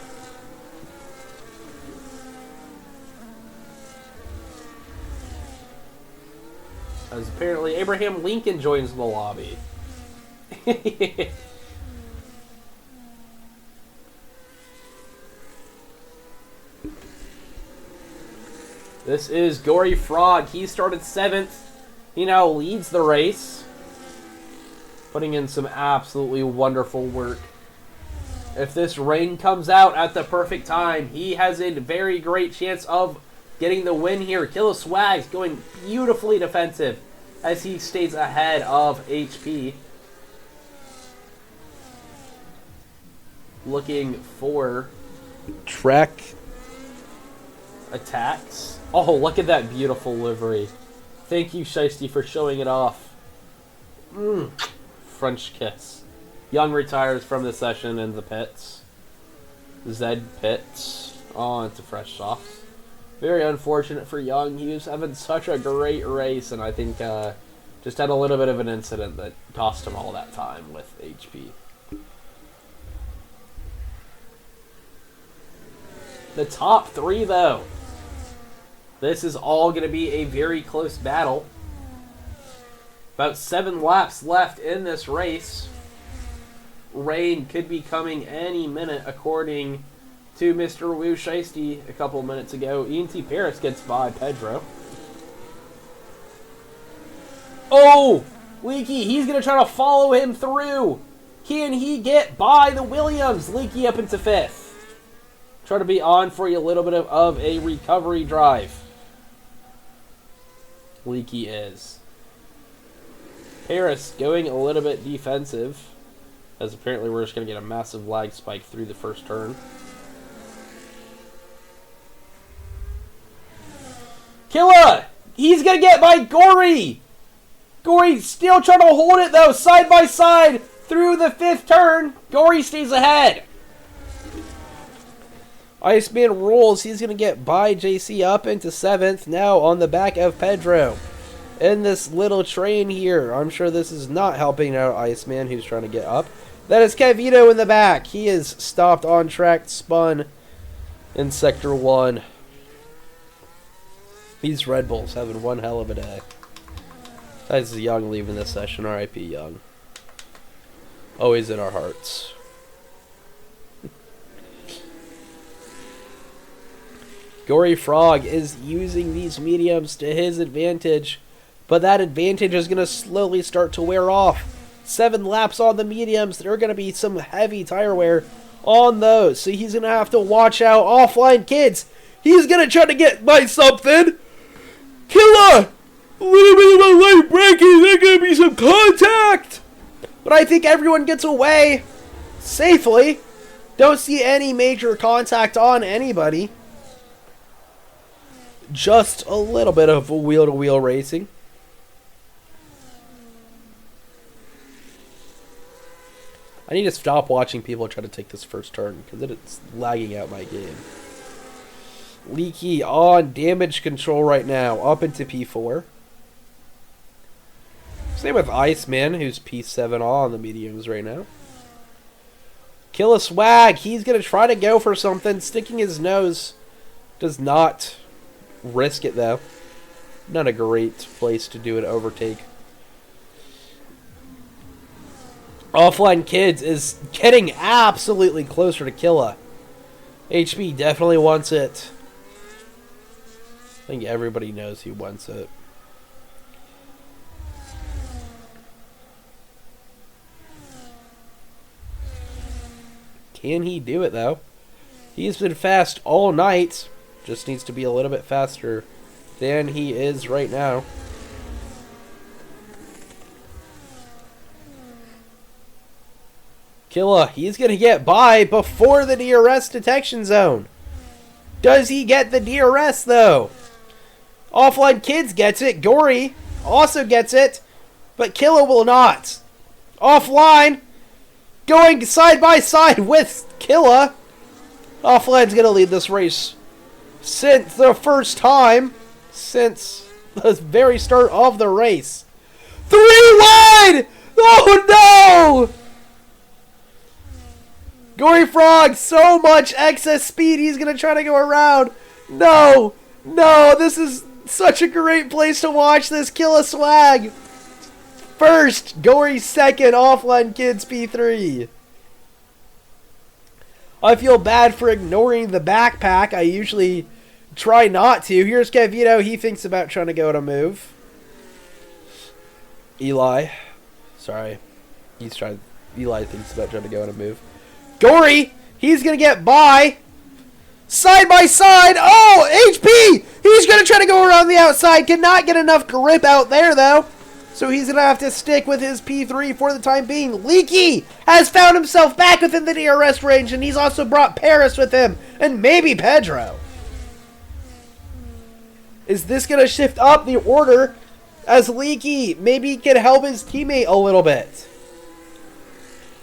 As apparently Abraham Lincoln joins the lobby. This is Gory Frog. He started 7th. He now leads the race. Putting in some absolutely wonderful work. If this rain comes out at the perfect time, he has a very great chance of getting the win here. Killa Swag's going beautifully defensive as he stays ahead of HP. Looking for track attacks. Oh, look at that beautiful livery. Thank you, Shiesty, for showing it off. French kiss. Young retires from the session in the pits. Zed pits. Oh, it's a fresh sauce. Very unfortunate for Young. He was having such a great race, and I think just had a little bit of an incident that cost him all that time with HP. The top 3, though. This is all going to be a very close battle. About 7 laps left in this race. Rain could be coming any minute, according to Mr. Wu Shiesty a couple minutes ago. E&T Paris gets by Pedro. Oh! Leaky, he's going to try to follow him through. Can he get by the Williams? Leaky up into 5th. Try to be on for a little bit of a recovery drive. Leaky is. Paris going a little bit defensive, as apparently we're just going to get a massive lag spike through the first turn. Killa! He's going to get by Gory! Gory still trying to hold it though, side by side through the 5th turn. Gory stays ahead. Iceman rules. He's going to get by JC up into 7th, now on the back of Pedro. In this little train here. I'm sure this is not helping out Iceman, who's trying to get up. That is Cavito in the back. He is stopped on track, spun in Sector 1. These Red Bulls having one hell of a day. This is Young leaving this session. R.I.P. Young. Always in our hearts. Gory Frog is using these mediums to his advantage, but that advantage is going to slowly start to wear off. 7 laps on the mediums. There are going to be some heavy tire wear on those, so he's going to have to watch out. Offline Kids, he's going to try to get by something. Killa! A little bit of a light braking. There's going to be some contact, but I think everyone gets away safely. Don't see any major contact on anybody. Just a little bit of wheel-to-wheel racing. I need to stop watching people try to take this first turn because it's lagging out my game. Leaky on damage control right now, up into P4. Same with Iceman, who's P7 on the mediums right now. Killa Swag, he's going to try to go for something, sticking his nose. Does not risk it, though. Not a great place to do an overtake. Offline Kids is getting absolutely closer to Killa. HP definitely wants it. think everybody knows he wants it. Can he do it, though? He's been fast all night. Just needs to be a little bit faster than he is right now. Killa, he's going to get by before the DRS detection zone. Does he get the DRS, though? Offline Kids gets it. Gory also gets it. But Killa will not. Offline, going side by side with Killa. Offline's going to lead this race since the first time. Since the very start of the race. 3 wide! Oh no! Gory Frog, so much excess speed, he's going to try to go around. No, no, this is such a great place to watch this. Killa Swag. First, Gory second, Offline Kids P3. I feel bad for ignoring the backpack. I usually try not to. Here's Kevito. He thinks about trying to go to move. Eli. Sorry. Eli thinks about trying to go on a move. Gory! He's going to get by. Side by side. Oh, HP! He's going to try to go around the outside. Cannot get enough grip out there, though. So he's going to have to stick with his P3 for the time being. Leaky has found himself back within the DRS range, and he's also brought Paris with him, and maybe Pedro. Is this going to shift up the order as Leaky maybe can help his teammate a little bit?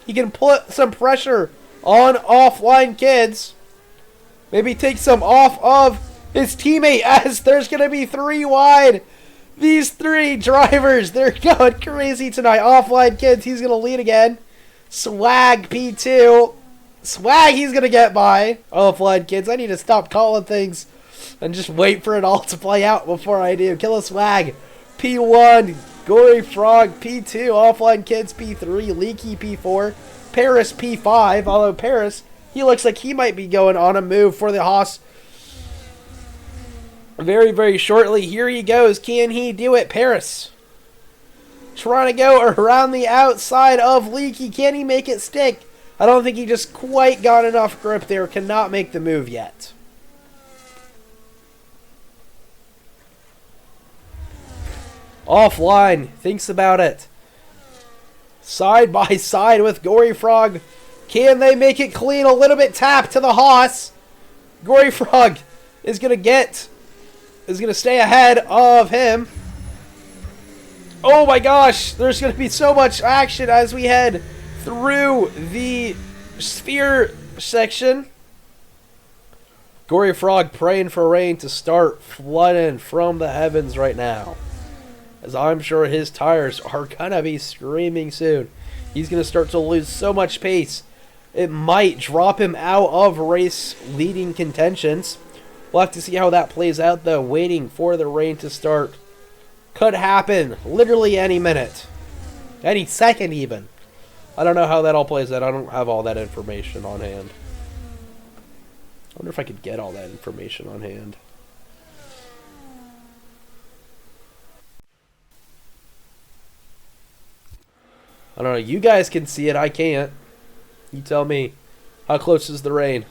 He can put some pressure on Offline Kids. Maybe take some off of his teammate as there's going to be 3 wide. These 3 drivers, they're going crazy tonight. Offline Kids, he's going to lead again. Swag P2. Swag, he's going to get by. Offline Kids, I need to stop calling things and just wait for it all to play out before I do. Killa Swag P1. Gory Frog P2. Offline Kids P3. Leaky P4. Paris P5. Although Paris, he looks like he might be going on a move for the Haas very, very shortly. Here he goes. Can he do it? Paris trying to go around the outside of Leaky. Can he make it stick? I don't think he just quite got enough grip there. Cannot make the move yet. Offline. Thinks about it. Side by side with Gory Frog. Can they make it clean? A little bit tap to the Haas. Gory Frog is going to stay ahead of him. Oh my gosh, there's going to be so much action as we head through the sphere section. Gory Frog praying for rain to start flooding from the heavens right now, as I'm sure his tires are going to be screaming soon. He's going to start to lose so much pace, it might drop him out of race leading contentions. We'll have to see how that plays out, though. Waiting for the rain to start. Could happen literally any minute. Any second, even. I don't know how that all plays out. I don't have all that information on hand. I wonder if I could get all that information on hand. I don't know. You guys can see it. I can't. You tell me. How close is the rain?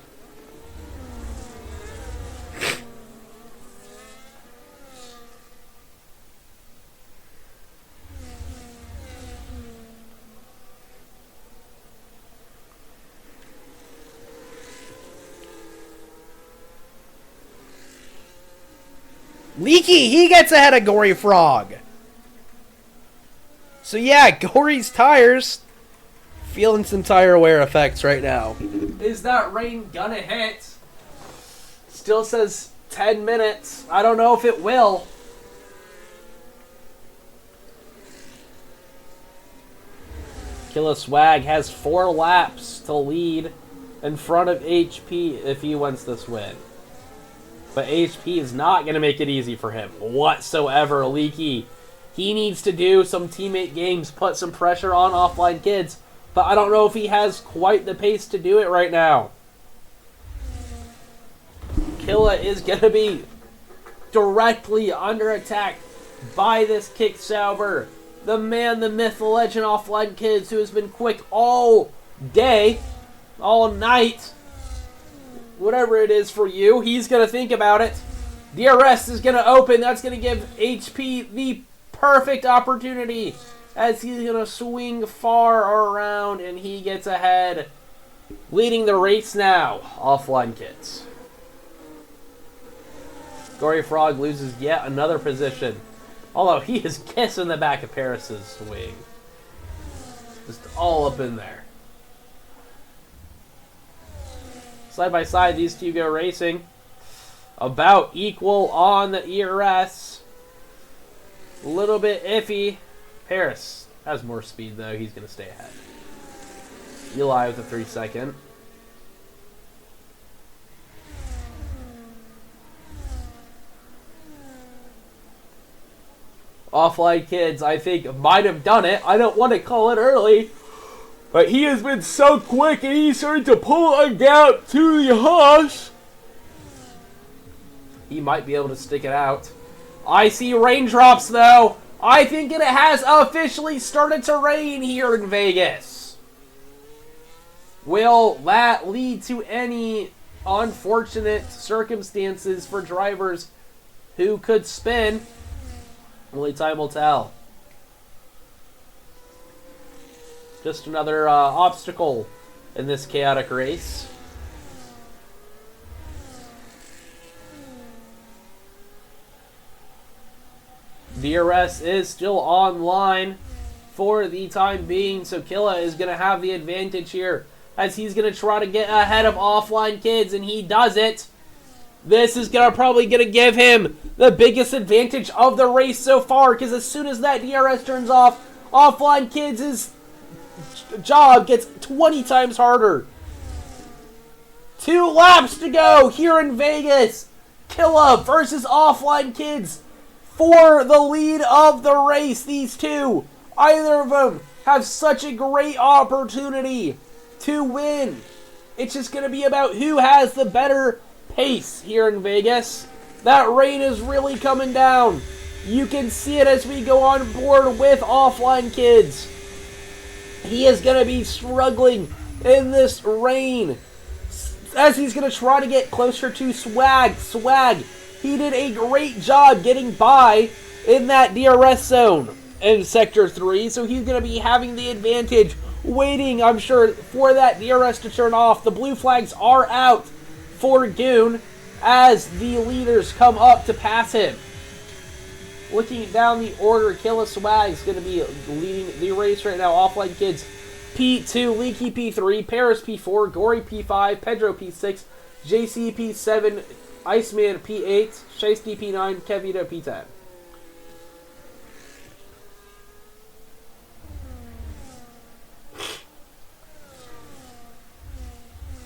Leaky, he gets ahead of Gory Frog. So yeah, Gory's tires feeling some tire wear effects right now. Is that rain gonna hit? Still says 10 minutes. I don't know if it will. Killa Swag has 4 laps to lead in front of HP if he wants this win. But HP is not going to make it easy for him whatsoever. Leaky, he needs to do some teammate games, put some pressure on Offline Kids. But I don't know if he has quite the pace to do it right now. Killa is going to be directly under attack by this kick Sauber. The man, the myth, the legend, Offline Kids, who has been quick all day, all night. Whatever it is for you, he's going to think about it. DRS is going to open. That's going to give HP the perfect opportunity as he's going to swing far around and he gets ahead. Leading the race now, Offline Kids. Gory Frog loses yet another position. Although he is kissing the back of Paris's swing. Just all up in there. Side by side, these two go racing. About equal on the ERS. A little bit iffy. Paris has more speed though. He's going to stay ahead. Eli with a 3-second. Offline Kids, I think, might have done it. I don't want to call it early. But he has been so quick and he's starting to pull a gap to the Haas. He might be able to stick it out. I see raindrops though. I think it has officially started to rain here in Vegas. Will that lead to any unfortunate circumstances for drivers who could spin? Only time will tell. Just another obstacle in this chaotic race. DRS is still online for the time being, so Killa is going to have the advantage here as he's going to try to get ahead of Offline Kids, and he does it. This is probably going to give him the biggest advantage of the race so far, because as soon as that DRS turns off, Offline Kids' job gets 20 times harder. 2 laps to go here in Vegas. Killa versus Offline Kids for the lead of the race. These two, either of them, have such a great opportunity to win. It's just going to be about who has the better pace here in Vegas. That rain is really coming down. You can see it as we go on board with Offline Kids. He is going to be struggling in this rain as he's going to try to get closer to Swag. Swag, he did a great job getting by in that DRS zone in Sector 3, so he's going to be having the advantage, waiting, I'm sure, for that DRS to turn off. The blue flags are out for Goon as the leaders come up to pass him. Looking down the order, Killa Swag is going to be leading the race right now. Offline Kids P2, Leaky P3, Paris P4, Gory P5, Pedro P6, JC P7, Iceman P8, Shiesty P9, Kevita P10.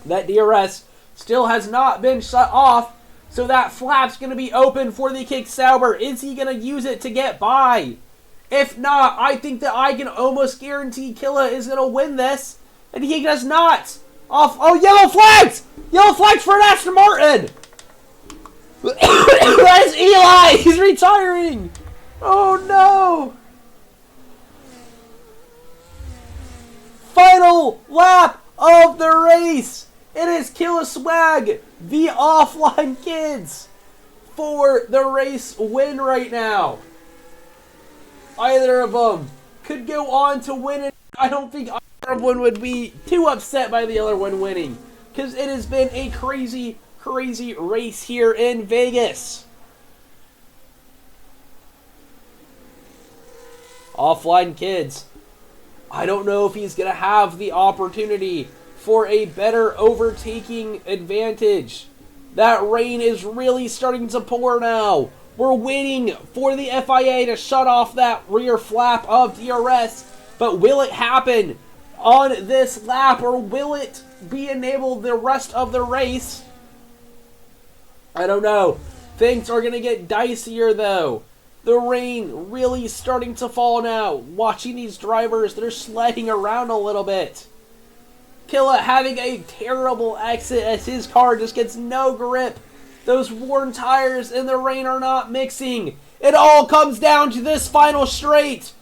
That DRS still has not been shut off, so that flap's going to be open for the kick Sauber. Is he going to use it to get by? If not, I think that I can almost guarantee Killa is going to win this, and he does not. Oh, yellow flags! Yellow flags for an Aston Martin! That is Eli! He's retiring! Oh no! Final lap of the race! It is Killa Swag, the Offline Kids, for the race win right now. Either of them could go on to win it. I don't think either one would be too upset by the other one winning, because it has been a crazy, crazy race here in Vegas. Offline Kids, I don't know if he's going to have the opportunity for a better overtaking advantage. That rain is really starting to pour now. We're waiting for the FIA to shut off that rear flap of DRS, but will it happen on this lap, or will it be enabled the rest of the race? I don't know. Things are going to get dicier though. The rain really starting to fall now. Watching these drivers, they're sledding around a little bit. Killa having a terrible exit as his car just gets no grip Those worn tires and the rain are not mixing. It all comes down to this final straight.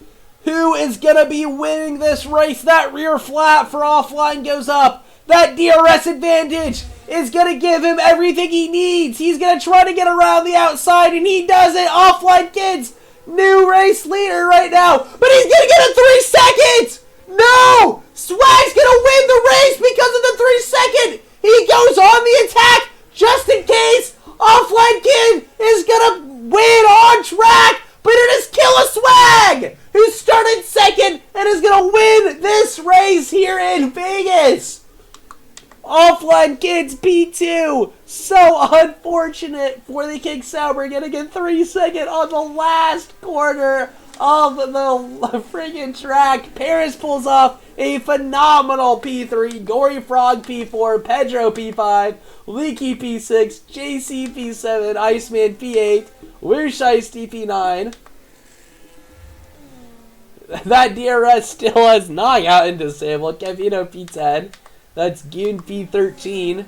Who is going to be winning this race? That rear flap for Offline goes up. That DRS advantage is going to give him everything he needs. He's going to try to get around the outside, and he does it. Offline Kids, new race leader right now. But he's going to get a 3 seconds. No! Swag's going to win the race because of the 3 second. He goes on the attack just in case. Offline Kid is going to win on track. But it is Killa Swag who started second and is going to win this race here in Vegas. Offline Kids P2. So unfortunate for the King Sauber getting a 3 second on the last corner of the friggin' track. Paris pulls off a phenomenal P3. Gory Frog P4. Pedro P5. Leaky P6. JC P7. Iceman P8. Wushai P9. That DRS still has knockout and disabled. Kevino P10. That's Goon P13.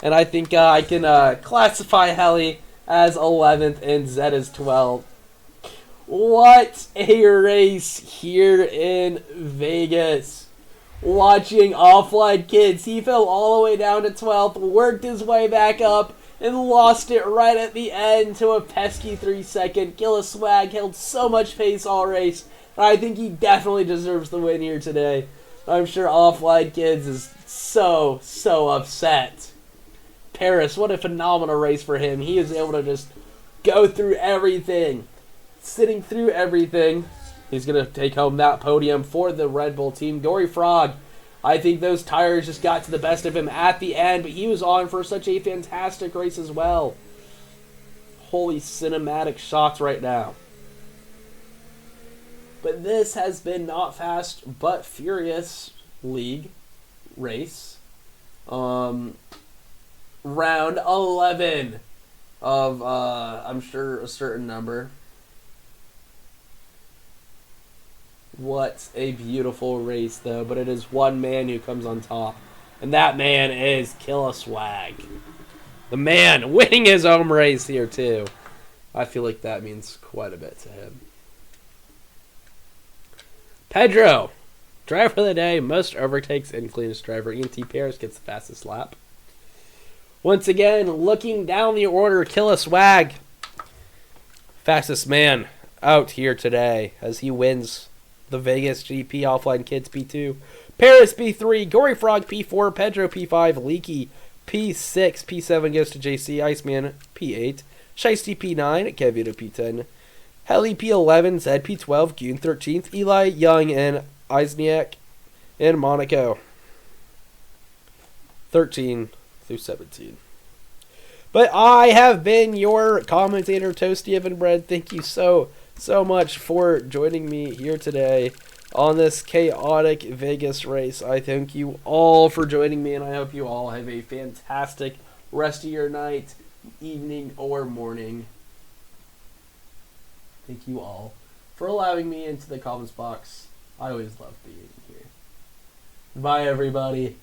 And I think I can classify Heli as 11th and Zed as 12th. What a race here in Vegas. Watching Offline Kids. He fell all the way down to 12th, worked his way back up, and lost it right at the end to a pesky 3 second. Killa Swag held so much pace all race. I think he definitely deserves the win here today. I'm sure Offline Kids is so upset. Paris, what a phenomenal race for him. He is able to just go through everything. Sitting through everything. He's going to take home that podium for the Red Bull team. Gory Frog, I think those tires just got to the best of him at the end, but he was on for such a fantastic race as well. Holy cinematic shots right now. But this has been Not Fast But Furious League race. Round 11 of, I'm sure, a certain number. What a beautiful race, though. But it is one man who comes on top. And that man is Killa Swag. The man winning his own race here, too. I feel like that means quite a bit to him. Pedro, driver of the day, most overtakes and cleanest driver. ENT Paris gets the fastest lap. Once again, looking down the order, Killa Swag, fastest man out here today as he wins the Vegas GP. Offline Kids P2, Paris P3, Gory Frog P4, Pedro P5, Leaky P6, P7 goes to JC, Iceman P8, Shiesty P9, Kevito P10, Heli P11, Zed P12, Goon 13th, Eli, Young, and Eisniak in Monaco 13 through 17. But I have been your commentator, Toasty Oven Bread. Thank you so much for joining me here today on this chaotic Vegas race. I thank you all for joining me, and I hope you all have a fantastic rest of your night, evening, or morning. Thank you all for allowing me into the comments box. I always love being here. Bye, everybody.